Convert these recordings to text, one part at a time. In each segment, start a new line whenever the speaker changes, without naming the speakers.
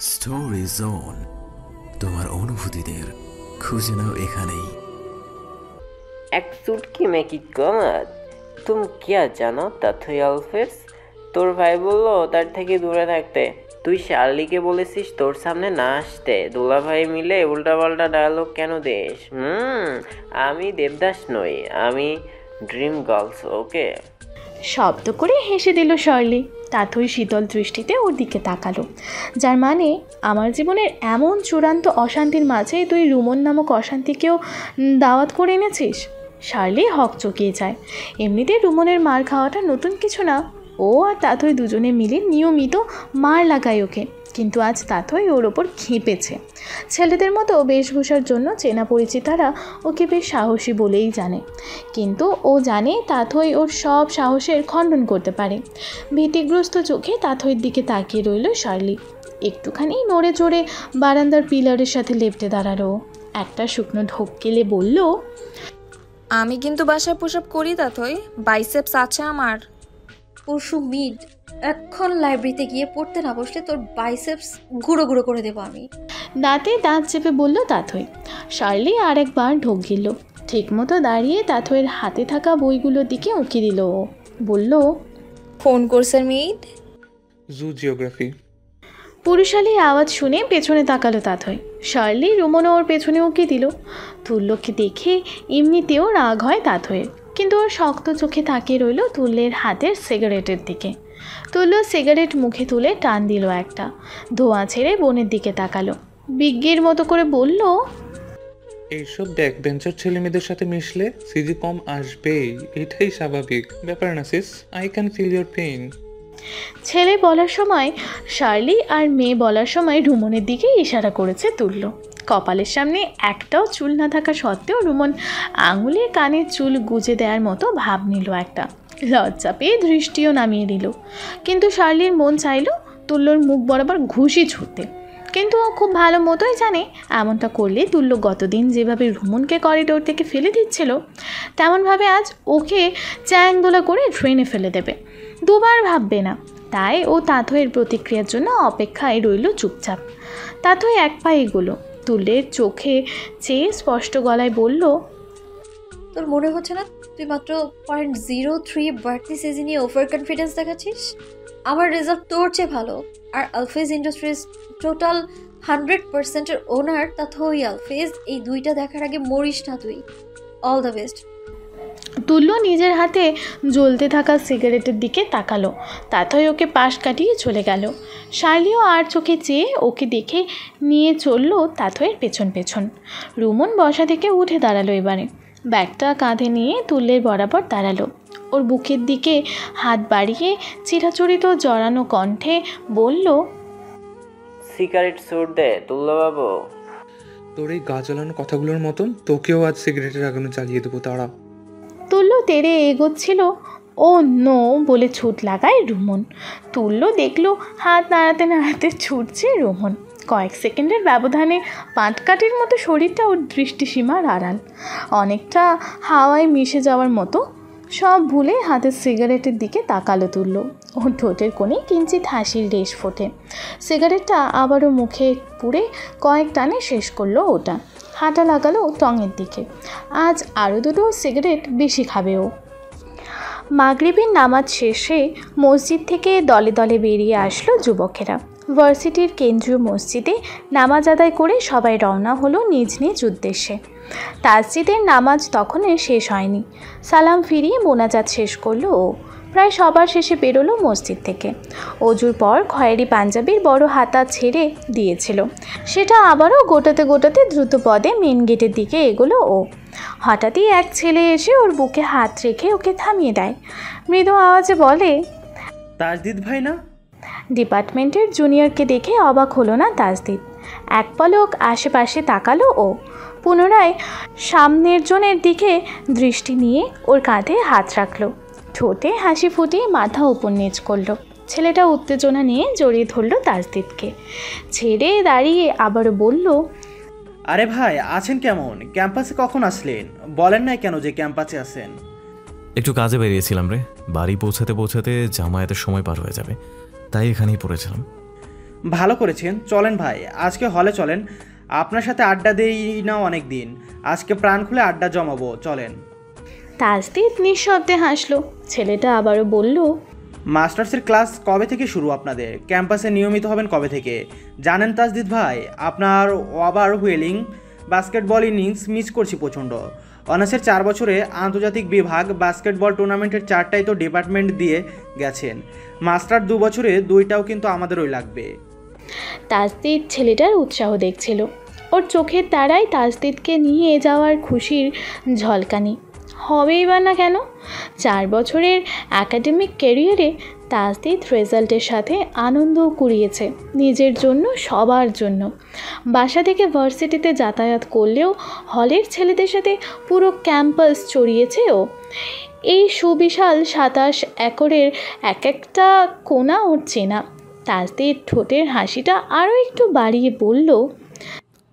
Story zone, তোমার অনুভূতিদের খুঁজে নাও এখানেই।
एक चुटकी में की कमत। तुम क्या জানো তাথই আলফেজ? তোর ভাই বললো তার থেকে দূরে থাকতে। তুই শার্লিকে বলেছিস তোর সামনে না আসতে। দুলা ভাই মিলে উল্টাপাল্টা ডায়লগ কেন দিস? আমি দেবদাস নই, আমি ড্রিম গার্লস। ওকে।
শব্দ করে হেসে দিল শার্লি। তাথই শীতল দৃষ্টিতে ওর দিকে তাকালো, যার মানে আমার জীবনের এমন চূড়ান্ত অশান্তির মাঝে তুই রুমন নামক অশান্তিকেও দাওয়াত করে এনেছিস। শার্লি হক চকিয়ে যায়। এমনিতে রুমনের মার খাওয়াটা নতুন কিছু না, ও আর তাথই দুজনে মিলে নিয়মিত মার লাগায় ওকে, কিন্তু আজ তাথই ওর ওপর খেপেছে। ছেলেদের মতো বেশভূষার জন্য চেনা পরিচিতারা ওকে বেশ সাহসী বলেই জানে, কিন্তু ও জানে তাথই ওর সব সাহসের খণ্ডন করতে পারে। ভীতিগ্রস্ত চোখে তাথইয়ের দিকে তাকিয়ে রইল শার্লি। একটুখানি নড়ে চড়ে বারান্দার পিলারের সাথে লেপ্টে দাঁড়ালো। একটা শুকনো ঢোক গেলে বলল,
আমি কিন্তু বাসায় পুশ-আপ করি তাথই, বাইসেপস আছে আমার।
পরশু মিড এখন লাইব্রেরিতে গিয়ে পড়তে না বসলে তোর বাইসেপস গুঁড়ো গুঁড়ো করে দেবো আমি।
দাঁতে দাঁত চেপে বলল তাথই। শার্লি আরেকবার ঢোক গিল। ঠিকমতো দাঁড়িয়ে তাথইয়ের হাতে থাকা বইগুলোর দিকে উঁকি দিল। ও বলল,
কোন কোর্সের মিড?
জু জিওগ্রাফি।
পুরুষালী আওয়াজ শুনে পেছনে তাকালো তাথই। শার্লি রুমনও ওর পেছনে উঁকি দিল। তুল্যকে দেখে এমনিতেও রাগ হয় তাথইয়ের, কিন্তু ওর শক্ত চোখে তাকিয়ে রইল তুল্যের হাতের সিগারেটের দিকে। তুল্য সিগারেট মুখে তুলে টান দিল একটা, ধোঁয়া ছেড়ে বোনের দিকে তাকালো। বিজ্ঞের মতো করে বলল,
এইসব ব্যাক বেঞ্চার ছেলে মেয়েদের সাথে মিশলে সিজি কম আসবেই, এটাই স্বাভাবিক ব্যাপার না sis. I can feel your pain.
ছেলে বলার সময় শার্লি আর মেয়ে বলার সময় রুমনের দিকে ইশারা করেছে তুল্য। কপালের সামনে একটাও চুল না থাকা সত্ত্বেও রুমন আঙুলে কানের চুল গুজে দেওয়ার মতো ভাব নিল একটা। লজ্জা পেয়ে দৃষ্টিও নামিয়ে দিল, কিন্তু শার্লির মন চাইল তুল্যর মুখ বরাবর ঘুষি ছুটতে, কিন্তু ও খুব ভালো মতোই জানে এমনটা করলে তুল্য গতদিন যেভাবে রুমনকে করিডোর থেকে ফেলে দিচ্ছিল তেমনভাবে আজ ওকে চ্যাংদোলা করে ট্রেনে ফেলে দেবে। দুবার ভাববে না। তাই ও তাথইয়ের প্রতিক্রিয়ার জন্য অপেক্ষায় রইল চুপচাপ। তাথই এক পা এগোলো, তুল্যের চোখে চেয়ে স্পষ্ট গলায় বলল,
তোর মনে হচ্ছে না তুই মাত্র 0.03 বাড়তি সিজি নিয়ে ওভার কনফিডেন্স দেখাচ্ছিস? আমার রেজাল্ট তোর চেয়ে ভালো, আর আলফেজ ইন্ডাস্ট্রিজ টোটাল 100%-এর ওনার তাথই আলফেজ। এই দুইটা দেখার আগে মরিস না তুই। All the best.
তুল্য নিজের হাতে জ্বলতে থাকা সিগারেটের দিকে তাকালো। তাথই ওকে পাশ কাটিয়ে চলে গেল। শার্লিও আর চোখে চেয়ে ওকে দেখে নিয়ে চলল তাথইয়ের পেছন পেছন। রুমন বসা থেকে উঠে দাঁড়ালো এবারে। ব্যাগটা কাঁধে নিয়ে তুল্যের বরাবর দাঁড়ালো। ওর বুকের দিকে হাত বাড়িয়ে চিরাচরিত জড়ানো কণ্ঠে বলল,
সিগারেট সুট দে তুল্যবাবু।
তোর এই গা জ্বালানো কথাগুলোর মতন তোকেও আজ সিগারেটের আগুনে জ্বালিয়ে দেবো তারা।
তুল্য তেড়ে এগোচ্ছিল, ও নো বলে ছুট লাগায় রুমন। তুল্য দেখল হাত নাড়াতে নাড়াতে ছুটছে রুমন। কয়েক সেকেন্ডের ব্যবধানে পাটকাঠির মতো শরীরটা ওর দৃষ্টিসীমার আড়াল, অনেকটা হাওয়ায় মিশে যাওয়ার মতো। সব ভুলে হাতের সিগারেটের দিকে তাকালো তুল্য। ওর ঠোঁটের কোণে কিঞ্চিত হাসির রেশ ফোটে। সিগারেটটা আবারও মুখে পুড়ে কয়েক টানে শেষ করলো ওটা। হাঁটা লাগালো টঙের দিকে। আজ আরও দুটো সিগারেট বেশি খাবে ও। মাগরিবের নামাজ শেষে মসজিদ থেকে দলে দলে বেরিয়ে আসলো যুবকেরা। ভার্সিটির কেন্দ্রীয় মসজিদে নামাজ আদায় করে সবাই রওনা হলো নিজ নিজ উদ্দেশ্যে। তাসজিদের নামাজ তখনও শেষ হয়নি। সালাম ফিরিয়ে মোনাজাত শেষ করলো ও। প্রায় সবার শেষে বেরোলো মসজিদ থেকে। অজুর পর খয়েরি পাঞ্জাবির বড় হাতা ছেড়ে দিয়েছিল, সেটা আবারও গোটাতে গোটাতে দ্রুত পদে মেন গেটের দিকে এগোলো ও। হঠাৎই এক ছেলে এসে ওর বুকে হাত রেখে ওকে থামিয়ে দেয়। মৃদু আওয়াজে বলে,
তাজদিদ ভাই না?
ডিপার্টমেন্টের জুনিয়রকে দেখে অবাক হলো না তাজদিদ। এক পলক আশেপাশে তাকালো ও। পুনরায় সামনের জনের দিকে দৃষ্টি নিয়ে ওর কাঁধে হাত রাখলো। ঠোঁটে হাসি ফুটিয়ে মাথা উপর নিচ করলো। ছেলেটা উত্তেজনা নিয়ে জড়িয়ে ধরল তাজদিদকে। ছেড়ে দাঁড়িয়ে আবারও বলল,
আরে ভাই আছেন কেমন? ক্যাম্পাসে কখন আসলেন? বলেন নাই কেন যে ক্যাম্পাসে আছেন?
একটু কাজে বেরিয়েছিলাম রে, বাড়ি পৌঁছাতে পৌঁছাতে জামায়াতের সময় পার হয়ে যাবে, তাই এখানেই পড়েছিলাম।
ভালো করেছেন, চলেন ভাই আজকে হলে চলেন, আপনার সাথে আড্ডা দেই না অনেক দিন, আজকে প্রাণ খুলে আড্ডা জমাবো, চলেন।
তাজদিদ নিঃশব্দে হাসলো। ছেলেটা আবারও বলল,
মাস্টার্সের ক্লাস কবে থেকে শুরু আপনাদের? ক্যাম্পাসে নিয়মিত হবেন কবে থেকে? জানেন তাজদিদ ভাই, আপনার over wheeling basketball innings miss করছি প্রচণ্ড। অনার্সের 4 বছরে আন্তর্জাতিক বিভাগ বাস্কেটবল টুর্নামেন্টের 4টাই তো ডিপার্টমেন্ট দিয়ে গেছেন, মাস্টার 2 বছরে 2টাও কিন্তু আমাদেরই লাগবে।
তাজদিদ ছেলেটার উৎসাহ দেখছিল। ওর চোখের তারায় তাজদিদকে নিয়ে যাওয়ার খুশির ঝলকানি হবেই বা না কেন। 4 বছরের একাডেমিক ক্যারিয়ারে তাজদিদ রেজাল্টের সাথে আনন্দও কুড়িয়েছে, নিজের জন্য সবার জন্য। বাসা থেকে ভার্সিটিতে যাতায়াত করলেও হলের ছেলেদের সাথে পুরো ক্যাম্পাস চড়িয়েছে ও। এই সুবিশাল 27 একরের এক একটা কোণা ওর চেনা। তাজদিদ ঠোঁটের হাসিটা আরও একটু বাড়িয়ে বলল,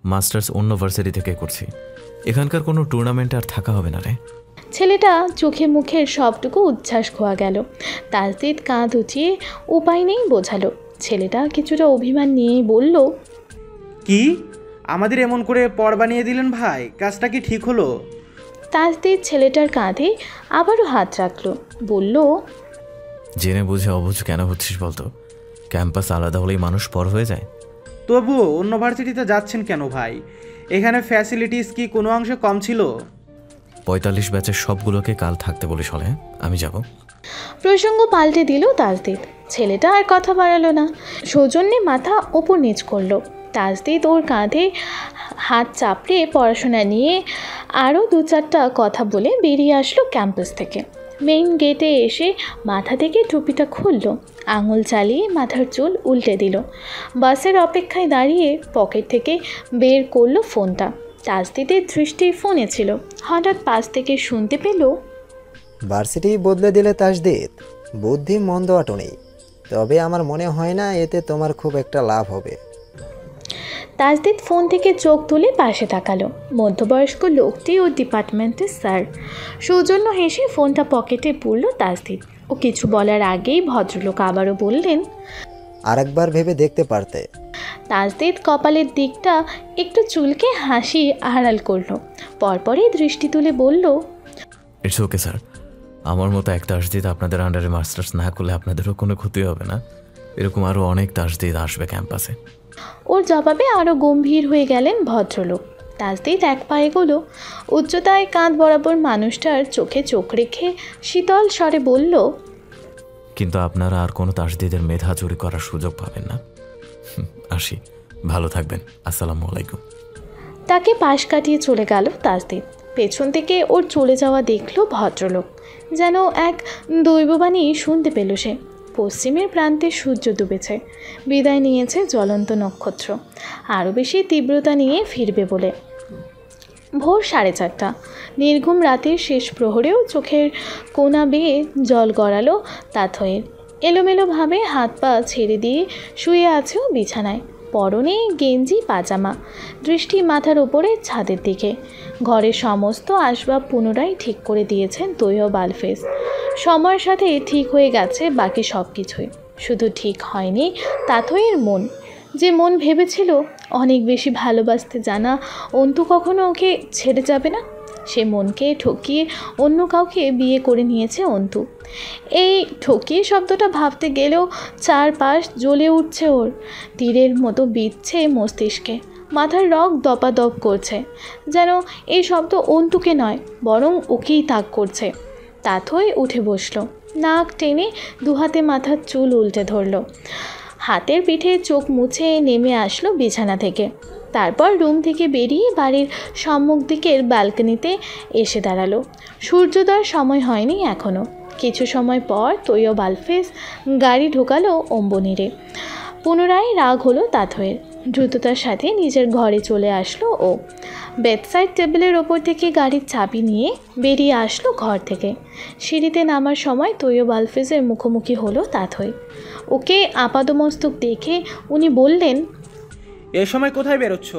মাস্টার্স অন্য ভার্সিটি থেকে করছি, এখানকার কোনো টুর্নামেন্টে আর থাকা হবে না রে।
ছেলেটা চোখে মুখের সবটুকু উচ্ছ্বাস খোয়া গেল। তাজদিদ কাঁধ উঁচিয়ে উপায় নেই বোঝালো। ছেলেটা কিছুটা অভিমান নিয়েই বলল,
কি আমাদের এমন করে পর বানিয়ে দিলেন ভাই, কাজটা কি ঠিক হলো?
তাজদিদ ছেলেটার কাঁধে আবারও হাত রাখলো, বলল,
জেনে বুঝে অবুঝ কেন হচ্ছিস বলতো? ক্যাম্পাস আলাদা হলেই মানুষ পর হয়ে যায়।
তবুও অন্য ভার্সিটিতে যাচ্ছেন কেন ভাই? এখানে ফ্যাসিলিটিস কি কোনো অংশে কম ছিল?
45 ব্যাচের সবগুলোকে কাল থাকতে বলিস হলে, আমি যাব।
প্রসঙ্গ পাল্টে দিল তাজদিদ। ছেলেটা আর কথা বাড়ালো না, সৌজন্যে মাথা ওপর নিচ করলো। তাজদিদ ওর কাঁধে হাত চাপড়ে পড়াশোনা নিয়ে আরও 2-4টা কথা বলে বেরিয়ে আসলো ক্যাম্পাস থেকে। মেইন গেটে এসে মাথা থেকে টুপিটা খুলল, আঙুল চালিয়ে মাথার চুল উল্টে দিল। বাসের অপেক্ষায় দাঁড়িয়ে পকেট থেকে বের করলো ফোনটা। তাজদিদের দৃষ্টি ফোনে ছিল। হঠাৎ পাশ থেকে শুনতে পেল,
ভার্সিটি বদলে দিলে তাজদিদ, বুদ্ধি মন্দ আটো নেই, তবে আমার মনে হয় না এতে তোমার খুব একটা লাভ হবে।
তাজদিদ ফোন থেকে চোখ তুলে পাশে তাকালো। মধ্যবয়স্ক লোকটি ওর ডিপার্টমেন্টের স্যার। সৌজন্য হেসে ফোনটা পকেটে পুরল তাজদিদ। ও কিছু বলার আগেই ভদ্রলোক আবারও বললেন,
আরেকবার ভেবে দেখতে পারতে।
তাজদিদ কপালের দিকটা একটু চুলকে হাসি আড়াল করলো। পরপরই দৃষ্টি তুলে বলল,
ইটস ওকে স্যার, আমার মতো এক তাজদিদ আপনাদের আন্ডারে মাস্টার্স না করলে আপনাদেরও কোনো ক্ষতি হবে না। এরকম আরও অনেক তাজদিদ আসবে ক্যাম্পাসে।
ওর জবাবে আরও গম্ভীর হয়ে গেলেন ভদ্রলোক। তাজদিদ এক পায়ে গেল। উচ্চতায় কাঁধ বরাবর মানুষটার চোখে চোখ রেখে শীতল স্বরে বলল,
কিন্তু আপনারা আর কোনো তাজদিদের মেধা চুরি করার সুযোগ পাবেন না। আসি, ভালো থাকবেন, আসসালামু আলাইকুম।
তাকে পাশ কাটিয়ে চলে গেল তাজদিদ। পেছন থেকে ওর চলে যাওয়া দেখলো ভদ্রলোক। যেন এক দৈববাণী শুনতে পেল সে। পশ্চিমের প্রান্তে সূর্য ডুবেছে, বিদায় নিয়েছে জ্বলন্ত নক্ষত্র, আরও বেশি তীব্রতা নিয়ে ফিরবে বলে। ভোর 4:30। নির্ঘুম রাতের শেষ প্রহরেও চোখের কোনা বেয়ে জল গড়ালো তাথয়ের। এলোমেলোভাবে হাত পা ছেড়ে দিয়ে শুয়ে আছেও বিছানায়, পরনে গেঞ্জি পাজামা, দৃষ্টি মাথার ওপরে ছাদের দিকে। ঘরের সমস্ত আসবাব পুনরায় ঠিক করে দিয়েছেন তৈয়ব আলফেজ। সময়ের সাথে ঠিক হয়ে গেছে বাকি সব কিছুই, শুধু ঠিক হয়নি তাথয়ের মন। যে মন ভেবেছিল অনেক বেশি ভালোবাসতে জানা অন্তু কখনো ওকে ছেড়ে যাবে না, সে মনকে ঠকিয়ে অন্য কাউকে বিয়ে করে নিয়েছে অন্তু। এই ঠকিয়ে শব্দটা ভাবতে গেলেও চারপাশ জ্বলে উঠছে ওর, তীরের মতো বিঁধছে মস্তিষ্কে। মাথার রগ দপাদপ করছে, যেন এই শব্দ অন্তুকে নয় বরং ওকেই তাক করছে। তাথই উঠে বসলো, নাক টেনে দুহাতে মাথার চুল উল্টে ধরলো, হাতের পিঠে চোখ মুছে নেমে আসলো বিছানা থেকে। তারপর রুম থেকে বেরিয়ে বাড়ির সম্মুখ দিকের ব্যালকনিতে এসে দাঁড়ালো। সূর্যোদয়ের সময় হয়নি এখনও। কিছু সময় পর তৈয়ব আলফেজ গাড়ি ঢোকালো অম্বনীরে। পুনরায় রাগ হলো তাথয়ের। দ্রুততার সাথে নিজের ঘরে চলে আসলো ও। বেডসাইড টেবিলের ওপর থেকে গাড়ির চাবি নিয়ে বেরিয়ে আসলো ঘর থেকে। সিঁড়িতে নামার সময় তৈয়ব আলফেজের মুখোমুখি হলো তাথই। ওকে আপাদমস্তক দেখে উনি বললেন,
এ সময় কোথায় বেরোচ্ছ?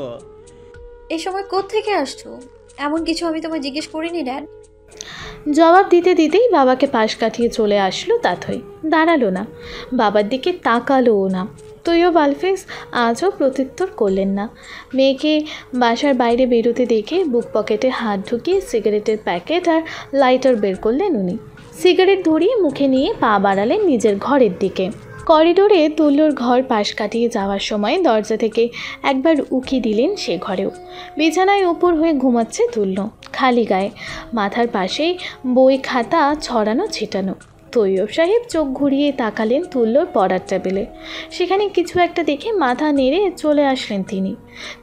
এই সময় কোত্থেকে আসছো? এমন কিছু আমি তোমায় জিজ্ঞেস করিনি ড্যাড।
জবাব দিতে দিতেই বাবাকে পাশ কাটিয়ে চলে আসলো তাথই। দাঁড়ালো না, বাবার দিকে তাকালোও না। তৈয়ব আলফেজ আজও প্রত্যুত্তর করলেন না। মেয়েকে বাসার বাইরে বেরোতে দেখে বুক পকেটে হাত ঢুকিয়ে সিগারেটের প্যাকেট আর লাইটার বের করলেন উনি। সিগারেট ধরিয়ে মুখে নিয়ে পা বাড়ালেন নিজের ঘরের দিকে। করিডোরে তুল্যর ঘর পাশ কাটিয়ে যাওয়ার সময় দরজা থেকে একবার উকি দিলেন সে ঘরেও। বিছানায় উপর হয়ে ঘুমাচ্ছে তুল্য, খালি গায়ে, মাথার পাশেই বই খাতা ছড়ানো ছিটানো। তৈয়ব সাহেব চোখ ঘুরিয়ে তাকালেন তুল্যর পড়ার টেবিলে। সেখানে কিছু একটা দেখে মাথা নেড়ে চলে আসলেন তিনি।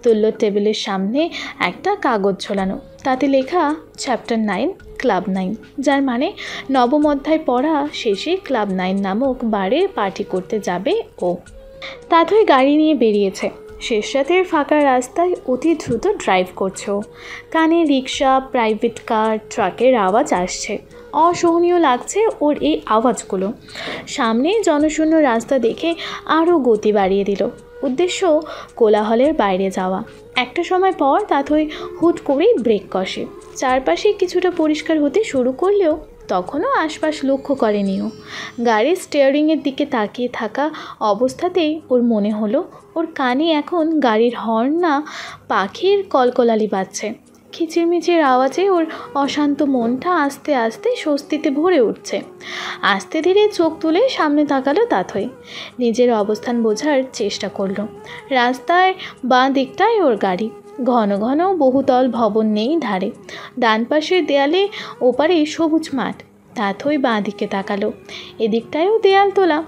তুল্যর টেবিলের সামনে একটা কাগজ ঝোলানো, তাতে লেখা চ্যাপ্টার 9 ক্লাব 9, যার মানে নবম অধ্যায় পড়া শেষে ক্লাব 9 নামক বারে পার্টি করতে যাবে ও। তাতই গাড়ি নিয়ে বেরিয়েছে। শেষ রাতের ফাঁকা রাস্তায় অতি দ্রুত ড্রাইভ করছে ও। কানে রিক্সা, প্রাইভেট কার, ট্রাকের আওয়াজ আসছে। অসহনীয় লাগছে ওর এই আওয়াজগুলো। সামনে জনশূন্য রাস্তা দেখে আরও গতি বাড়িয়ে দিল। উদ্দেশ্য কোলাহলের বাইরে যাওয়া। একটা সময় পর তাতই হুট করেই ব্রেক কষে। চারপাশে কিছুটা পরিষ্কার হতে শুরু করলেও তখনও আশপাশ লক্ষ্য করেনি ও। গাড়ির স্টিয়ারিংয়ের দিকে তাকিয়ে থাকা অবস্থাতেই ওর মনে হলো ওর কানে এখন গাড়ির হর্ন না পাখির কলকলালি বাজছে। কিচিরমিচির আওয়াজে ওর অশান্ত মনটা আস্তে আস্তে স্বস্তিতে ভরে উঠছে। আস্তে ধীরে চোখ তুলে সামনে তাকালো তাতই। নিজের অবস্থান বোঝার চেষ্টা করলো। রাস্তায় বাঁ দিকটায় ওর গাড়ি। ঘন ঘন বহুতল ভবন নেই ধারে। ডান পাশের দেয়ালে ওপারে সবুজ মাঠ। তাতই বাঁ দিকে তাকালো। এদিকটায়ও দেয়াল তোলা।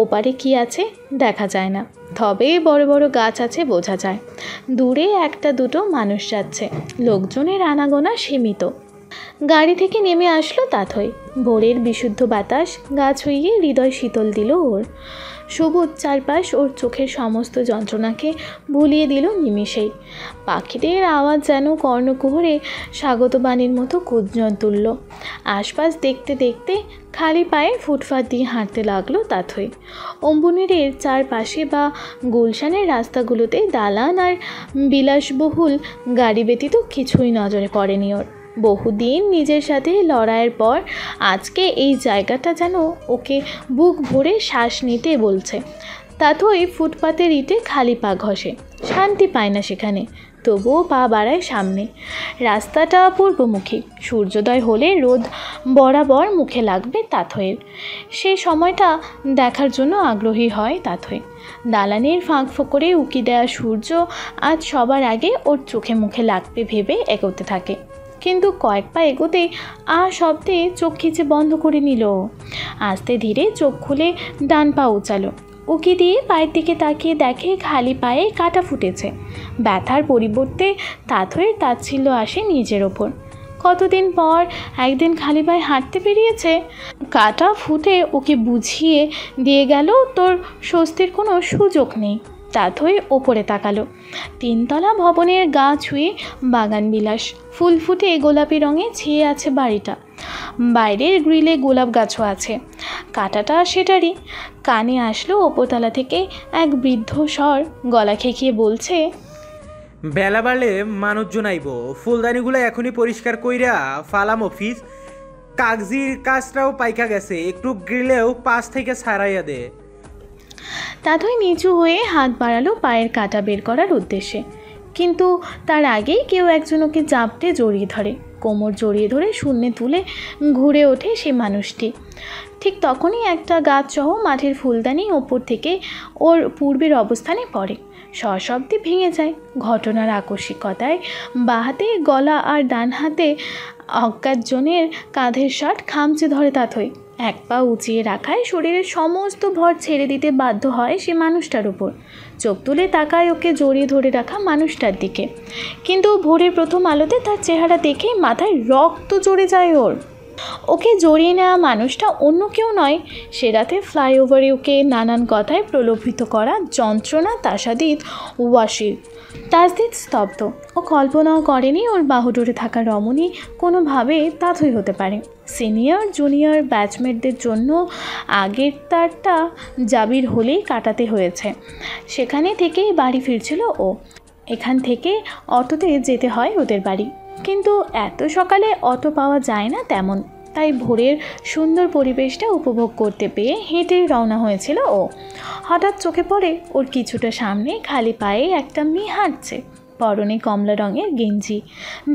ওপারে কি আছে দেখা যায় না, তবে বড় বড় গাছ আছে বোঝা যায়। দূরে একটা দুটো মানুষ যাচ্ছে, লোকজনের আনাগোনা সীমিত। গাড়ি থেকে নেমে আসলো তাতই। ভোরের বিশুদ্ধ বাতাস গা ছুঁয়ে হৃদয় শীতল দিল ওর। সবুজ চারপাশ ওর চোখের সমস্ত যন্ত্রণাকে ভুলিয়ে দিল নিমিষেই। পাখিদের আওয়াজ যেন কর্ণকুহরে স্বাগতবাণীর মতো কুঞ্জন তুলল। আশপাশ দেখতে দেখতে খালি পায়ে ফুটপাত দিয়ে হাঁটতে লাগলো তাতই। অম্বুনিরের চারপাশে বা গুলশানের রাস্তাগুলোতে দালান আর বিলাসবহুল গাড়ি ব্যতীত কিছুই নজরে পড়েনি ওর। বহুদিন নিজের সাথে লড়াইয়ের পর আজকে এই জায়গাটা যেন ওকে বুক ভরে শ্বাস নিতে বলছে। তাতই ফুটপাতের ইটে খালি পা ঘষে, শান্তি পায় না সেখানে, তবুও পা বাড়ায় সামনে। রাস্তাটা পূর্বমুখী। সূর্যোদয় হলে রোদ বরাবর মুখে লাগবে তাতইয়ের। সেই সময়টা দেখার জন্য আগ্রহী হয় তাতই। দালানের ফাঁক ফোকরে উকি দেয়া সূর্য আজ সবার আগে ওর চোখে মুখে লাগবে ভেবে এগোতে থাকে। কিন্তু কয়েক পা এগোতেই শব্দে চোখ খিচে বন্ধ করে নিল। আস্তে ধীরে চোখ খুলে ডান পা উচালো। উকি দিয়ে পায়ের দিকে তাকিয়ে দেখে খালি পায়ে কাটা ফুটেছে। ব্যথার পরিবর্তে তাতইয়ের তাচ্ছিল্য আসে নিজের ওপর। কতদিন পর একদিন খালি পায়ে হাঁটতে বেরিয়েছে। কাটা ফুটে ওকে বুঝিয়ে দিয়ে গেল তোর স্বস্তির কোনো সুযোগ নেই। তাতই ওপরে তাকালো। 3 তলা ভবনের গা ছুঁয়ে বাগান বিলাস। ফুল ফুটে গোলাপি রঙে ছেয়ে আছে বাড়িটা। বাইরের গ্রিলে গোলাপ গাছও আছে। কাটাটা সেটারই। কানে আসলো ওপরতলা থেকে এক বৃদ্ধ স্বর গলা খেকিয়ে বলছে,
বেলা বাড়লে মানুষজন আইব, ফুলদানিগুলো এখনই পরিষ্কার কইরা ফালাম অফিস। কাগজির কাজটাও পাইকা গেছে, একটু গ্রিলেও পাশ থেকে ছাড়াইয়া দে।
তাতই নিচু হয়ে হাত বাড়ালো পায়ের কাটা বের করার উদ্দেশ্যে। কিন্তু তার আগেই কেউ একজন ওকে জাপটে জড়িয়ে ধরে। কোমর জড়িয়ে ধরে শূন্যে তুলে ঘুরে ওঠে সে মানুষটি। ঠিক তখনই একটা গাছসহ মাঠের ফুলদানি ওপর থেকে ওর পূর্বের অবস্থানে পড়ে। সশব্দে ভেঙে যায়। ঘটনার আকস্মিকতায় বাঁ হাতে গলা আর ডান হাতে অজ্ঞাতজনের কাঁধের শার্ট খামচে ধরে তাতই। এক পা উঁচিয়ে রাখায় শরীরের সমস্ত ভর ছেড়ে দিতে বাধ্য হয় সে মানুষটার উপর। চোখ তুলে তাকায় ওকে জড়িয়ে ধরে রাখা মানুষটার দিকে। কিন্তু ভোরের প্রথম আলোতে তার চেহারা দেখেই মাথায় রক্ত জড়ে যায় ওর। ওকে জড়িয়ে নেওয়া মানুষটা অন্য কেউ নয়, সে রাতে ফ্লাইওভারে ওকে নানান কথায় প্রলোভিত করা যন্ত্রণা তাসাদিদ ওয়াসির। তাসদিদ স্তব্ধ। ও কল্পনাও করেনি ওর বাহুডোরে থাকা রমণী কোনোভাবে তাতই হতে পারে। সিনিয়র জুনিয়র ব্যাচমেটদের জন্য আগের তারটা জাবির হলেই কাটাতে হয়েছে। সেখানে থেকেই বাড়ি ফিরছিল ও। এখান থেকে অটোতে যেতে হয় ওদের বাড়ি, কিন্তু এত সকালে অটো পাওয়া যায় না তেমন। তাই ভোরের সুন্দর পরিবেশটা উপভোগ করতে পেয়ে হেঁটেই রওনা হয়েছিল ও। হঠাৎ চোখে পড়ে ওর কিছুটা সামনে খালি পায়ে একটা মেয়ে হাঁটছে। পরনে কমলা রঙের গেঞ্জি,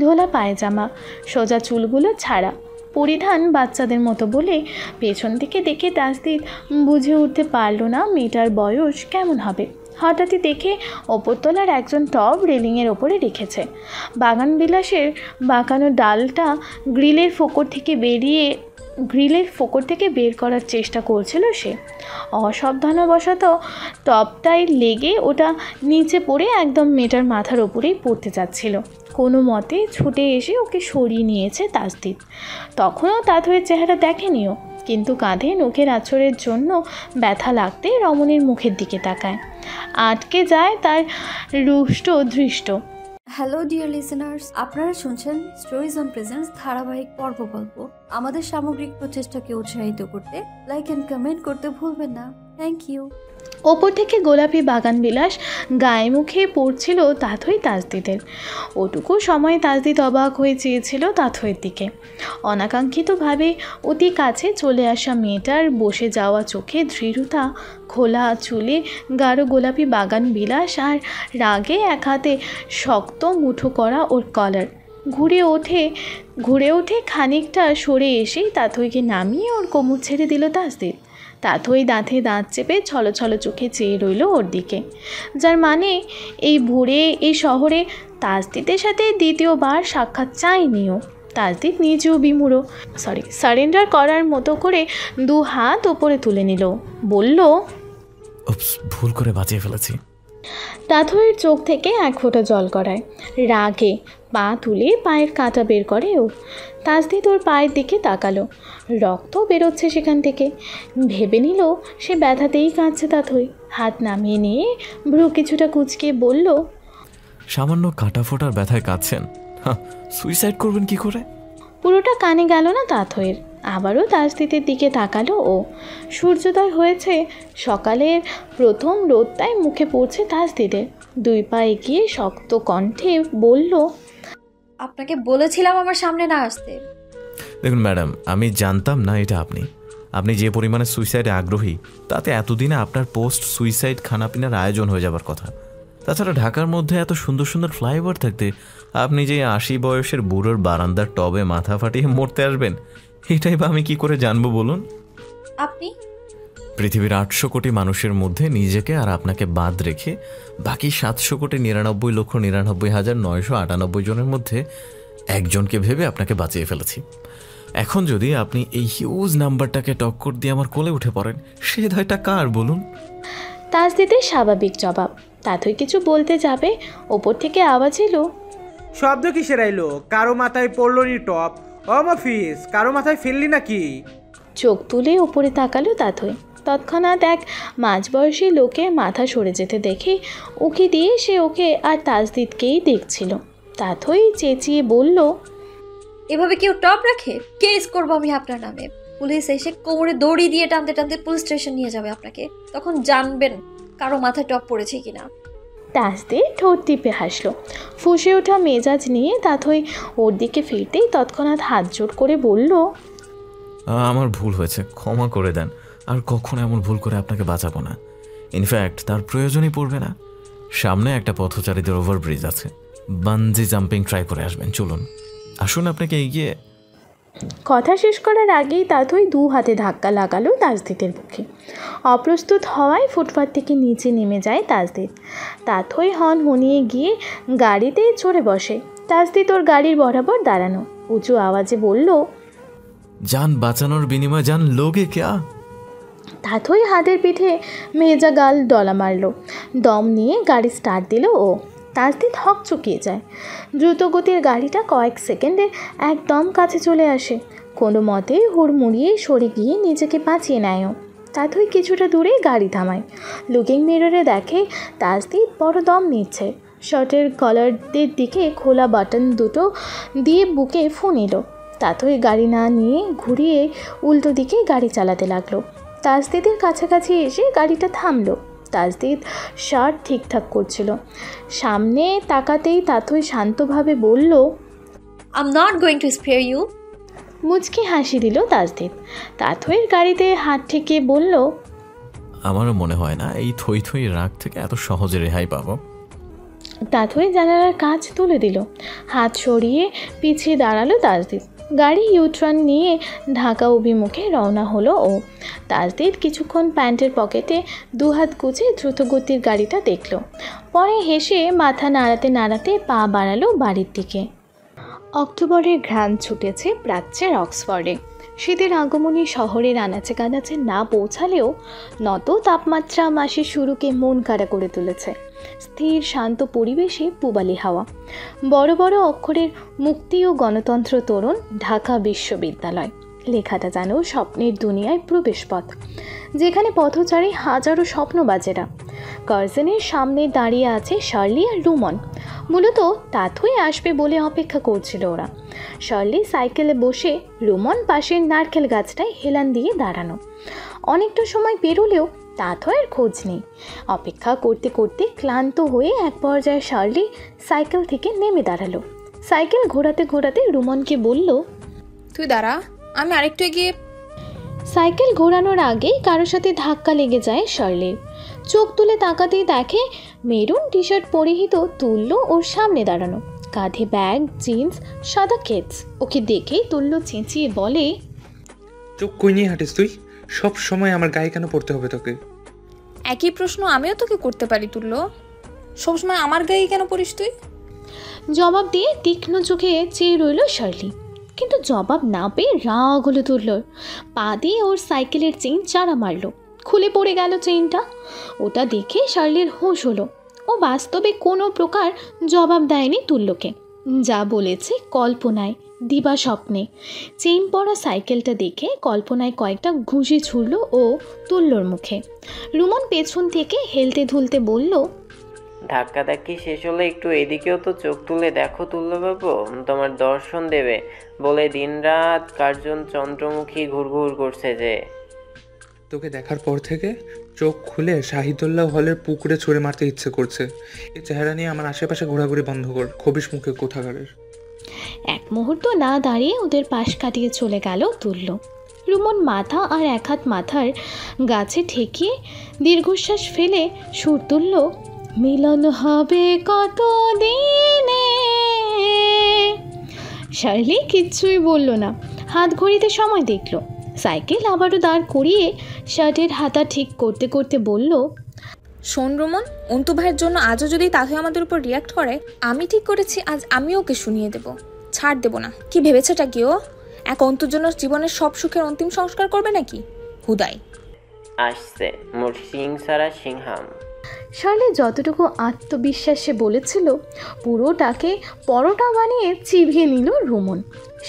ঢোলা পায়জামা, সোজা চুলগুলো ছাড়া, পরিধান বাচ্চাদের মতো বলে পেছন থেকে দেখে তাসদিদ বুঝে উঠতে পারল না মেয়েটার বয়স কেমন হবে। হঠাৎই দেখে ওপরতলার একজন টব রেলিংয়ের ওপরে রেখেছে। বাগান বিলাসের বাঁকানো ডালটা গ্রিলের ফোকর থেকে বের করার চেষ্টা করছিল সে। অসাবধানবশত টবটায় লেগে ওটা নিচে পড়ে একদম মেয়েটার মাথার ওপরেই পড়তে যাচ্ছিল। কোনো মতে ছুটে এসে ওকে সরিয়ে নিয়েছে তাসদিদ। তখনও তাথইয়ের চেহারা দেখেনিও, কিন্তু কাঁধে নখের আঁচড়ের জন্য ব্যথা লাগতে রমণীর মুখের দিকে তাকায়। আটকে যায় তার রুষ্ট দৃষ্ট।
হ্যালো ডিয়ার লিসেনার্স, আপনারা শুনছেন স্টোরিজ অন প্রেজেন্স ধারাবাহিক পর্ব গল্প। আমাদের সামগ্রিক প্রচেষ্টাকে উৎসাহিত করতে লাইক অ্যান্ড কমেন্ট করতে ভুলবেন না। Thank you.
ওপর থেকে গোলাপি বাগান বিলাস গায়ে মুখে পড়ছিল তাথই তাসদিদের। ওটুকু সময় তাসদিদ অবাক হয়ে চেয়েছিল তাথইয়ের দিকে। অনাকাঙ্ক্ষিতভাবে অতি কাছে চলে আসা মেয়েটার বসে যাওয়া চোখে দৃঢ়তা, খোলা চুলে গাঢ় গোলাপি বাগান বিলাস আর রাগে এক হাতে শক্ত মুঠো করা ওর কলার। ঘুরে ওঠে খানিকটা সরে এসেই তাথইকে নামিয়ে ওর কোমর ছেড়ে দিল তাসদিদ। তাথই দাঁতে দাঁত চেপে ছলছল চোখে চেয়ে রইল ওর দিকে, যার মানে এই ভোরে এই শহরে তাসদিদের সাথে দ্বিতীয়বার সাক্ষাৎ চায়নিও। তাসদিদ নিজেও বিমূঢ়, সারেন্ডার করার মতো করে 2 হাত ওপরে তুলে নিল, বলল,
ভুল করে বাঁচিয়ে ফেলেছি।
তাথইয়ের চোখ থেকে 1 ফোঁটা জল গড়ায়। রাগে পা তুলে পায়ের কাঁটা বের করে ও। তাসদিদ ওর পায়ের দিকে তাকালো, রক্ত বেরোচ্ছে সেখান থেকে। ভেবে নিল সে ব্যথাতেই কাঁদছে। তাথই হাত নামিয়ে নিয়ে ভ্রু কিছুটা কুঁচকে বলল,
সামান্য কাটা ফোটার ব্যথায় কাঁদছেন? সুইসাইড করবেন কি করে?
পুরোটা কানে গেল না তাথইয়ের। আবারও তাসদিদের দিকে তাকালো ও। সূর্যোদয় হয়েছে, সকালের প্রথম রোদটাই মুখে পড়ছে তাসদিদের। 2 পা এগিয়ে শক্ত কণ্ঠে বলল,
আপনাকে বলেছিলাম আমার সামনে না আসতে।
দেখুন ম্যাডাম, আমি জানতাম না এটা আপনি যে পরিমাণে সুইসাইডে আগ্রহী তাতে এতদিনে আপনার পোস্ট সুইসাইড খানাপিনার আয়োজন হয়ে যাবার কথা। তাছাড়া ঢাকার মধ্যে এত সুন্দর সুন্দর ফ্লাইওভার থাকতে আপনি যে 80 বয়সের বুড়োর বারান্দার টবে মাথা ফাটিয়ে মরতে আসবেন, এটাই বা আমি কি করে জানবো বলুন?
আপনি
পৃথিবীর 800 কোটি মানুষের মধ্যে নিজেকে আর আপনাকে বাদ রেখে বাকি 799,99,998 জনের মধ্যে একজনকে ভেবে আপনাকে বাঁচিয়ে ফেলেছি। এখন যদি আপনি এই হিউজ নাম্বারটাকে টক্কর দিয়ে আমার কোলে উঠে পড়েন, সে দায়টা কার বলুন?
তাসদিদের স্বাভাবিক জবাব। তাথই কিছু বলতে যাবে, ওপর থেকে আওয়াজ এলো,
শব্দ কিসের আইলো? কারো মাথায় পড়লো নি টপ? অফিস কারো মাথায় ফেললি নাকি?
চোখ তুলে উপরে তাকালো তাথই। তৎক্ষণাৎ এক মাঝবয়সী লোকের মাথা সরে যেতে দেখে উকি দিয়ে সে ওকে আর তাসদিদকেই দেখছিল। তাথই চেঁচিয়ে বলল,
এভাবে কেউ টপ রাখে? কেস করবো আমি আপনার নামে। পুলিশ এসে কোমরে দড়ি দিয়ে টানতে টানতে পুলিশ স্টেশন নিয়ে যাবে আপনাকে। তখন জানবেন কারো মাথায় টপ পড়েছে কিনা।
তাসদিদ ঠোঁট টিপে হাসলো। ফুঁসে ওঠা মেজাজ নিয়ে তাথই ওর দিকে ফিরতেই তৎক্ষণাৎ হাত জোড় করে বলল,
আমার ভুল হয়েছে, ক্ষমা করে দেন। আর কখনো এমন ভুল করে আপনাকে বাঁচাবো না। ইনফ্যাক্ট তার প্রয়োজনই পড়বে না। সামনে একটা পথচারীদের ওভারব্রিজ আছে, বানজি জাম্পিং ট্রাই করে আসবেন। চলুন, আসুন আপনাকে এগিয়ে।
কথা শেষ করার আগেই তাথই 2 হাতে ধাক্কা লাগালো তাসদিদের বুকে। অপ্রস্তুত হওয়ায় ফুটপাত থেকে নিচে নেমে যায় তাসদিদ। তাথই হনহনিয়ে গিয়ে গাড়িতে চড়ে বসে। তাসদিদ ওর গাড়ির বরাবর দাঁড়ানো, উঁচু আওয়াজে বলল,
জান বাঁচানোর বিনিময়ে জান লোগে ক্যা?
তাথই হাতের পিঠে মেজা গাল ডলা মারল। দম নিয়ে গাড়ি স্টার্ট দিল ও। তাসদিদ হকচকিয়ে যায়। দ্রুতগতির গাড়িটা কয়েক সেকেন্ডে একদম কাছে চলে আসে। কোনো মতে হুড়মুড়িয়ে সরে গিয়ে নিজেকে বাঁচিয়ে নেয়ও। তাথই কিছুটা দূরে গাড়ি থামায়। লুকিং মিররে দেখে তাসদিদ বড় দম নিচ্ছে। শার্টের কলারদের দিকে খোলা বাটন দুটো দিয়ে বুকে ফু নিল। তাথই গাড়ি না নিয়ে ঘুরিয়ে উল্টো দিকে গাড়ি চালাতে লাগলো। তাসদিদের কাছাকাছি এসে গাড়িটা থামলো। তাসদিদ শার্ট ঠিকঠাক করছিল। সামনে তাকাতেই তাথই শান্তভাবে বলল,
I am not going to spare you.
মুচকি হাসি দিল তাজদিদ। তাথইয়ের গাড়িতে হাত ঠেকিয়ে বলল,
আমারও মনে হয় না এই থই থই রাগ থেকে এত সহজে রেহাই পাবো।
তাথই জানালার কাঁচ তুলে দিল। হাত সরিয়ে পিছিয়ে দাঁড়ালো তাজদিদ। গাড়ি ইউটার্ন নিয়ে ঢাকা অভিমুখে রওনা হলো ও। তাজদিদ কিছুক্ষণ প্যান্টের পকেটে দুহাত গুজে দ্রুতগতির গাড়িটা দেখল, পরে হেসে মাথা নাড়াতে নাড়াতে পা বাড়ালো বাড়ির দিকে। অক্টোবরের ঘ্রাণ ছুটেছে প্রাচ্যের অক্সফোর্ডে। শীতের আগমনী শহরের আনাচে কানাচে না পৌঁছালেও নত তাপমাত্রা মাসের শুরুকে মন কাড়া করে তুলেছে। স্থির শান্ত পরিবেশে পূবালি হাওয়া, বড় বড় অক্ষরের মুক্তি ও গণতন্ত্র তরুণ ঢাকা বিশ্ববিদ্যালয় লেখাটা যেন স্বপ্নের দুনিয়ায় প্রবেশপথ, যেখানে পথচারী হাজারো স্বপ্নবাজেরা। কার্জেনের সামনে দাঁড়িয়ে আছে শার্লি আর রুমন। মূলত তাথই আসবে বলে অপেক্ষা করছিল ওরা। শার্লি সাইকেলে বসে, রুমন পাশের নারকেল গাছটায় হেলান দিয়ে দাঁড়ানো। অনেকটা সময় পেরোলেও তাথইয়ের খোঁজ নেই। অপেক্ষা করতে করতে ক্লান্ত হয়ে এক পর্যায়ে শার্লি সাইকেল থেকে নেমে দাঁড়ালো। সাইকেল ঘোরাতে ঘোরাতে রুমনকে বলল,
তুই দাঁড়া, আমি আরেকটু এগিয়ে।
সাইকেল ঘোরানোর আগেই কারোর সাথে ধাক্কা লেগে যায় শার্লির। চোখ তুলে তাকাতেই দেখে মেরুন টি শার্ট পরিহিত তুল্য ওর সামনে দাঁড়ানো, কাঁধে ব্যাগ, জিন্স, সাদা কেটস। ওকে দেখেই তুল্য চেঁচিয়ে বলে,
চোখ কই নিয়ে হাঁটিস তুই? সব সময় আমার গায়ে কেন পড়তে হবে তোকে?
একই প্রশ্ন আমিও তোকে করতে পারি তুল্য, সবসময় আমার গায়ে কেন পড়িস তুই?
জবাব দিয়ে তীক্ষ্ণ চোখে চেয়ে রইল শার্লি। কিন্তু জবাব না পেয়ে রাগ হলো তুল্যর। পা দিয়ে ওর সাইকেলের চেইন চাড়া মারল, খুলে পড়ে গেল চেইনটা। ওটা দেখে শার্লির হুঁশ হলো। ও বাস্তবে কোনো প্রকার জবাব দেয়নি তুল্যকে, যা বলেছে কল্পনায়, দিবা স্বপ্নে। চেইন পরা সাইকেলটা দেখে কল্পনায় কয়েকটা ঘুষি ছুড়ল ও তুল্যর মুখে। রুমন পেছন থেকে হেলতে ধুলতে বলল,
ধাক্কাধাক্কি শেষ হলে একটু এদিকেও তো চোখ তুলে দেখো তুল্যবাবু, তোমার দর্শন দেবে বলে দিনরাত কার্জন চন্দ্রমুখী ঘুরঘুর করছে যে।
তোকে দেখার পর থেকে চোখ খুলে শাহিদুল্লাহ হলের পুকুরে ছুঁড়ে মারতে ইচ্ছে করছে। এই চেহারা নিয়ে আমার আশেপাশে ঘোরাঘুরি বন্ধ কর, খবিস মুখে কোথাকারের।
এক মুহূর্ত না দাঁড়িয়ে ওদের পাশ কাটিয়ে চলে গেল তুল্য। রুমন মাথা আর এক হাত মাথার গাছে ঠেকিয়ে দীর্ঘশ্বাস ফেলে সুর তুলল, মিলন হবে কত দিনে। শার্লি কিচ্ছুই বলল না, হাত ঘড়িতে সময় দেখল। সাইকেল আবারও দাঁড় করিয়ে শার্টের হাতা ঠিক করতে করতে বলল,
শোন রোমন, অন্তু ভাইয়ের জন্য আজও যদি তাকে আমাদের উপর রিয়াক্ট করে, আমি ঠিক করেছি আজ আমি ওকে শুনিয়ে দেব, ছাড় দেব না। কি ভেবেছেটা কি ও এক অন্তুর জন্য জীবনের সব সুখের অন্তিম সংস্কার করবে নাকি? হুদাই
আসছে মোর সিং সারা সিংহাম।
শার্লি যতটুকু আত্মবিশ্বাসে বলেছিল পুরোটাকে পরোটা বানিয়ে চিবিয়ে নিল রুমন।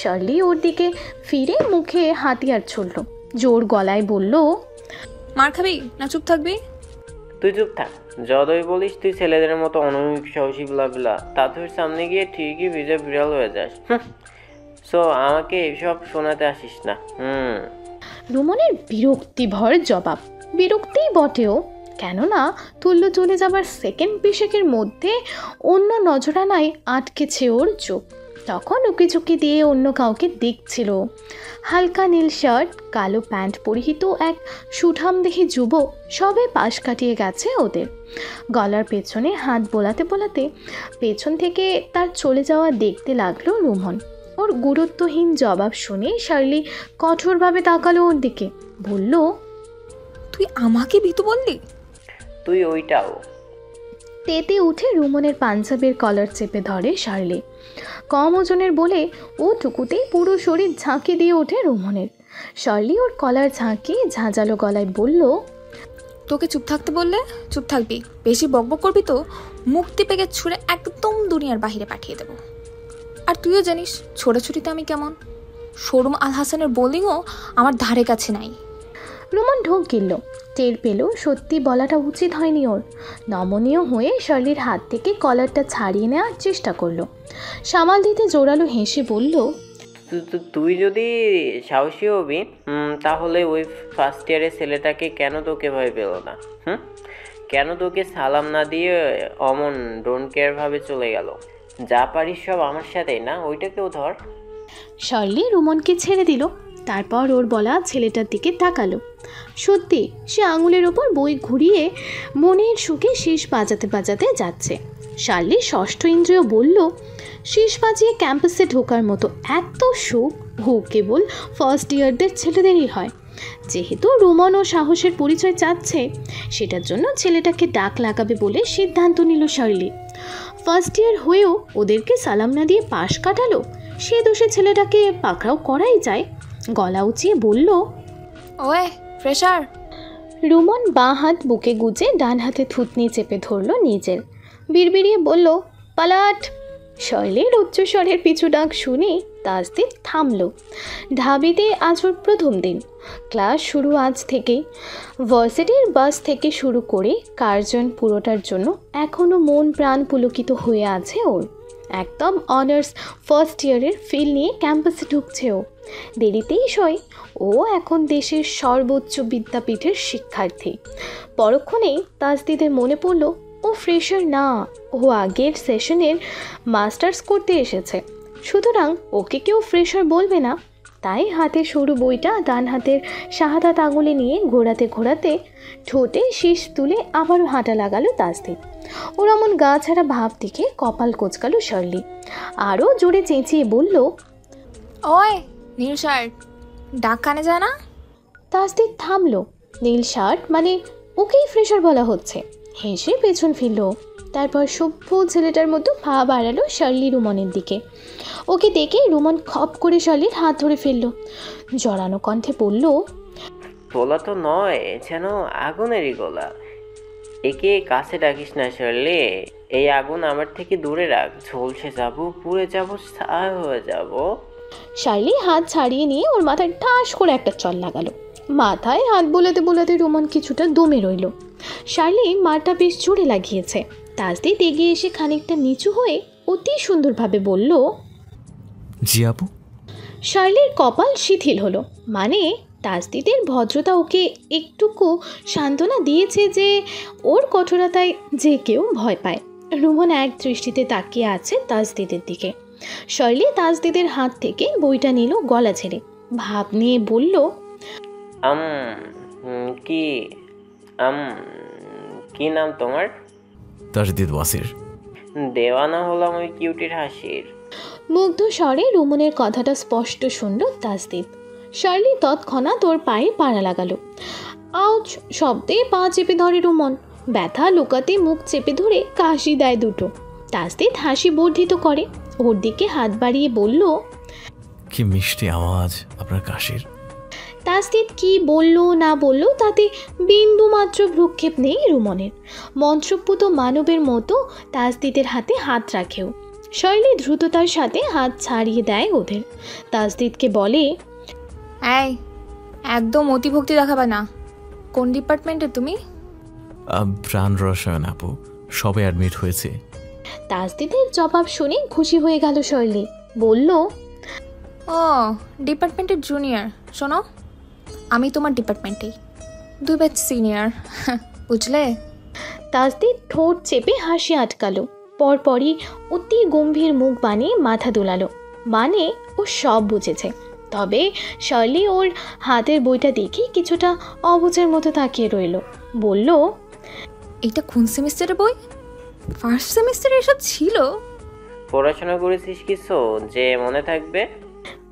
শার্লি ওর দিকে ফিরে মুখে হাতিয়ার ছুড়ল, জোর গলায় বলল,
মার খাবি না চুপ থাকবি?
তুই চুপ থাক, যতই বলিস তুই ছেলেদের মতো অনৈমিক সাহসী ব্লা তাতুর সামনে গিয়ে ঠিকই ভিজে বিড়াল হয়ে যাস। সো আমাকে এসব শোনাতে আসিস না।
রুমনের বিরক্তিভর জবাব। বিরক্তিই বটেও, কেননা তুল্য চলে যাবার সেকেন্ড বিশেকের মধ্যে অন্য নজরানায় আটকেছে ওর চোখ। তখন উকিঝুঁকি দিয়ে অন্য কাউকে দেখছিল। হালকা নীল শার্ট, কালো প্যান্ট পরিহিত এক সুঠামদেহী যুবক সবে পাশ কাটিয়ে গেছে ওদের। গলার পেছনে হাত বোলাতে বোলাতে পেছন থেকে তার চলে যাওয়া দেখতে লাগলো রুমন। ওর গুরুত্বহীন জবাব শুনে শার্লি কঠোরভাবে তাকালো ওর দিকে, বলল,
তুই আমাকে ভীতু বললি?
তুই ওইটাও।
তেতে উঠে রুমনের পাঞ্জাবের কলার চেপে ধরে শার্লি। কম ওজনের বলে ও টুকুতেই পুরো শরীর ঝাঁকি দিয়ে ওঠে রুমনের। শার্লি ওর কলার ঝাঁকিয়ে ঝাঁঝালো গলায় বলল,
তোকে চুপ থাকতে বললে চুপ থাকবি, বেশি বকবক করবি তো মুক্তি পেকে ছুঁড়ে একদম দুনিয়ার বাহিরে পাঠিয়ে দেবো। আর তুইও জানিস ছোটাছুটিতে আমি কেমন। শোরুম আল হাসানের বোলিংও আমার ধারে কাছে নাই।
রুমন ঢোক গিলল, টের পেল সত্যি বলাটা উচিত হয়নি ওর। নমনীয় হয়ে শার্লির হাত থেকে কলারটা ছাড়িয়ে নেওয়ার চেষ্টা করলো। সামাল দিতে জোরালো হেসে বলল,
তুই যদি সাহসী হবি তাহলে ওই ফার্স্ট ইয়ারের ছেলেটাকে কেন তোকে ভয় পেল না? কেন তোকে সালাম না দিয়ে অমন ডোন্ট কেয়ার ভাবে চলে গেল? যা পারিস সব আমার সাথেই না, ওইটাকেও ধর।
শার্লি রুমনকে ছেড়ে দিল, তারপর ওর বলা ছেলেটার দিকে তাকালো। সত্যি সে আঙুলের ওপর বই ঘুরিয়ে মনের সুখে শীষ বাজাতে বাজাতে যাচ্ছে। শার্লি ষষ্ঠ ইন্দ্রিয় বলল, শীষ বাজিয়ে ক্যাম্পাসে ঢোকার মতো এত সুখ কেবল ফার্স্ট ইয়ারদের ছেলেদেরই হয়। যেহেতু রুমন ও সাহসের পরিচয় চাচ্ছে, সেটার জন্য ছেলেটাকে ডাক লাগাবে বলে সিদ্ধান্ত নিল শার্লি। ফার্স্ট ইয়ার হয়েও ওদেরকে সালাম না দিয়ে পাশ কাটালো, সে দোষে ছেলেটাকে পাকড়াও করাই যায়। গলা উঁচিয়ে বলল,
ওয়ে ফ্রেশার।
রুমন বাঁ হাত বুকে গুজে ডান হাতে থুতনি চেপে ধরল নিজের, বিড়বিড়িয়ে বলল, পালাট। শৈলের উচ্চস্বরের পিছু ডাক শুনে তাসদীপ থামল। ঢাবিতে আজ ওর প্রথম দিন, ক্লাস শুরু আজ থেকেই। ভার্সিটির বাস থেকে শুরু করে কার্জন পুরোটার জন্য এখনও মন প্রাণ পুলকিত হয়ে আছে ওর। একদম অনার্স ফার্স্ট ইয়ারের ফিল নিয়ে ক্যাম্পাসে ঢুকছে ও। দেরিতেই সয়, ও এখন দেশের সর্বোচ্চ বিদ্যাপীঠের শিক্ষার্থী। পরক্ষণেই তাসদীদের মনে পড়ল ও ফ্রেশার না, ও আগের সেশনের মাস্টার্স করতে এসেছে, সুতরাং ওকে কেউ ফ্রেশার বলবে না। তাই হাতে সরু বইটা ডান হাতের শাহাদাত আঙুলে নিয়ে ঘোরাতে ঘোরাতে ঠোঁটে শীষ তুলে আবারও হাঁটা লাগালো তাসদীপ। ওর এমন গা ছাড়া ভাব দেখে কপাল কোচকালো শার্লি, আরও জোরে চেঁচিয়ে বলল,
ওই নীল শার্ট, ডাক কানে যায় না?
তাসদীপ থামলো। নীল শার্ট মানে ওকেই ফ্রেশার বলা হচ্ছে। হেসে পেছন ফিরল, তারপর সভ্য ছেলেটার মতো পা বাড়ালো শার্লি রুমনের দিকে। ওকে দেখে রুমন খপ করে শার্লির হাত ধরে ফেলল, জড়ানো কণ্ঠে বলল,
গোলা তো নয়, যেন আগুনেরই গোলা। একে কাছে ডাকিস না শার্লি, এই আগুন আমার থেকে দূরে রাখ। ঝলসে যাব, পুড়ে যাব, ছাই হয়ে যাব।
শার্লি হাত ছাড়িয়ে নিয়ে ওর মাথায় ঠাস করে একটা চল লাগালো। মাথায় হাত বোলাতে বোলাতে রুমন কিছুটা দমে রইল। শার্লি মারটা বেশ জোরে লাগিয়েছে। তাসদীপ এগিয়ে এসে খানিকটা নিচু হয়ে অতি সুন্দরভাবে বলল,
জি আপু।
শার্লির কপাল শিথিল হলো, মানে তাসদীদের ভদ্রতা ওকে একটুকু সান্ত্বনা দিয়েছে যে ওর কঠোরতায় যে কেউ ভয় পায়। রুমন এক দৃষ্টিতে তাকিয়ে আছে তাসদীদের দিকে। শার্লি তাসদীদের হাত থেকে বইটা নিল গলা ছেড়ে, ভাব নিয়ে বলল,
কি কি নাম তোমার?
তাসদীদ ওয়াসির।
দেওয়ানা হলাম ওই কিউটির হাসির।
মুগ্ধ স্বরে রুমনের কথাটা স্পষ্ট শুনল তাসদীপ। শার্লি তৎক্ষণাৎ ওর পায়ে পাড়া লাগালো। আউচ শব্দে পা চেপে ধরে রুমন, ব্যথা লুকাতে মুখ চেপে ধরে কাশি দেয় দুটো। তাসদীপ হাসি বর্ধিত করে, ওর দিকে হাত বাড়িয়ে বলল,
কি মিষ্টি আওয়াজ আপনার কাশির।
তাসদীপ কি বলল না বলল তাতে বিন্দু মাত্র ভ্রুক্ষেপ নেই রুমনের। মন্ত্রপুত মানবের মতো তাসদীদের হাতে হাত রাখেও। শৈলী দ্রুততার সাথে হাত ছাড়িয়ে দেয় ওদের। তাসদীদকে বলে,
এই একদম অতিভক্তি দেখাবে না। কোন ডিপার্টমেন্টে তুমি?
প্রাণ রসায়ন আপু, সবে অ্যাডমিট হয়েছে।
তাসদীদের জবাব শুনে খুশি হয়ে গেল শৈলী, বলল,
ও ডিপার্টমেন্টের জুনিয়র। শোনো, আমি তোমার ডিপার্টমেন্টেই 2 ব্যাচ সিনিয়র, বুঝলে?
তাসদীদ ঠোঁট চেপে হাসি আটকালো, পরপরই অতি গম্ভীর মুখ বানিয়ে মাথা দোলালো, মানে ও সব বুঝেছে। তবে শার্লি ওর হাতের বইটা দেখে কিছুটা অবুঝের মতো তাকিয়ে রইল, বলল,
এটা কোন সেমিস্টারের বই? ফার্স্ট সেমিস্টারে এসব ছিল?
পড়াশোনা করেছিস কিছু যে মনে থাকবে?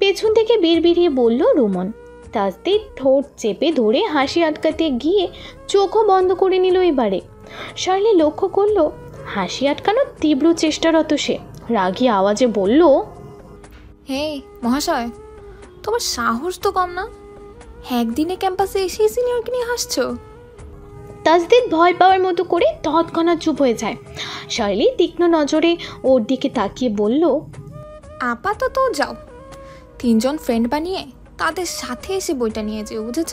পেছন থেকে বিড়বিড়িয়ে বলল রুমন। তাসদীদ ঠোঁট চেপে ধরে হাসি আটকাতে গিয়ে চোখও বন্ধ করে নিল এবারে। শার্লি লক্ষ্য করলো হাসি আটকানোর তীব্র চেষ্টারত সে, রাগী আওয়াজে বলল,
হে মহাশয়, তোমার সাহস তো কম না, একদিনে ক্যাম্পাসে এসে সিনিয়রকে নিয়ে হাসছো।
তাসদীদ ভয় পাওয়ার মতো করে তৎক্ষণাৎ চুপ হয়ে যায়। শার্লি তীক্ষ্ণ নজরে ওর দিকে তাকিয়ে বলল,
আপাতত যাও, 3 জন ফ্রেন্ড বানিয়ে তাদের সাথে এসে বইটা নিয়ে যেও, বুঝেছ?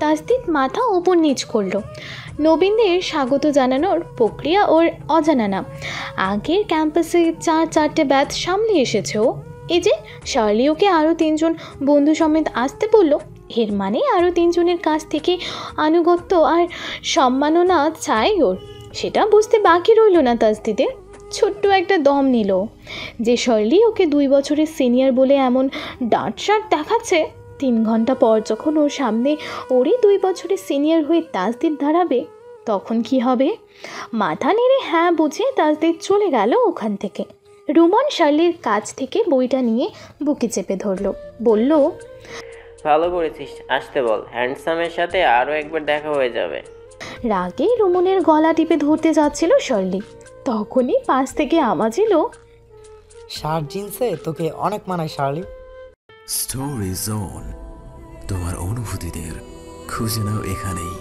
তাসদীদ মাথা ওপর নিচ করল। নবীনদের স্বাগত জানানোর প্রক্রিয়া ওর অজানা না। আগের ক্যাম্পাসে 4-4টে ব্যাচ সামলে এসেছে ও। এই যে শার্লি ওকে আরও 3 জন বন্ধু সমেত আসতে বলল, এর মানে আরও 3 জনের কাছ থেকে আনুগত্য আর সম্মাননা চাই ওর। সেটা বুঝতে বাকি রইল না তাসদীদের। ছোট্ট একটা দম নিল। যে শার্লি ওকে 2 বছরের সিনিয়র বলে এমন ডাঁটসাট দেখাচ্ছে, 3 ঘন্টা পর যখন ওর সামনে ওরই 2 বছরের সিনিয়র হয়ে তাজদিদ দাঁড়াবে, তখন কি হবে? মাথা নেড়ে হ্যাঁ বুঝে তাজদিদ চলে গেল ওখান থেকে। রুমন শার্লির কাছ থেকে বইটা নিয়ে বুকে চেপে ধরলো, বলল,
ভালো করেছিস, আসতে বল, হ্যান্ডসামের সাথে আরও একবার দেখা হয়ে যাবে।
রাগে রুমনের গলা টিপে ধরতে যাচ্ছিল শার্লি, তখনই পাশ থেকে আওয়াজ এলো,
শার্ট জিন্সে তোকে অনেক মানায় শার্লি।
স্টোরি জোন, তোমার অনুভূতিদের খুঁজে নাও এখানেই।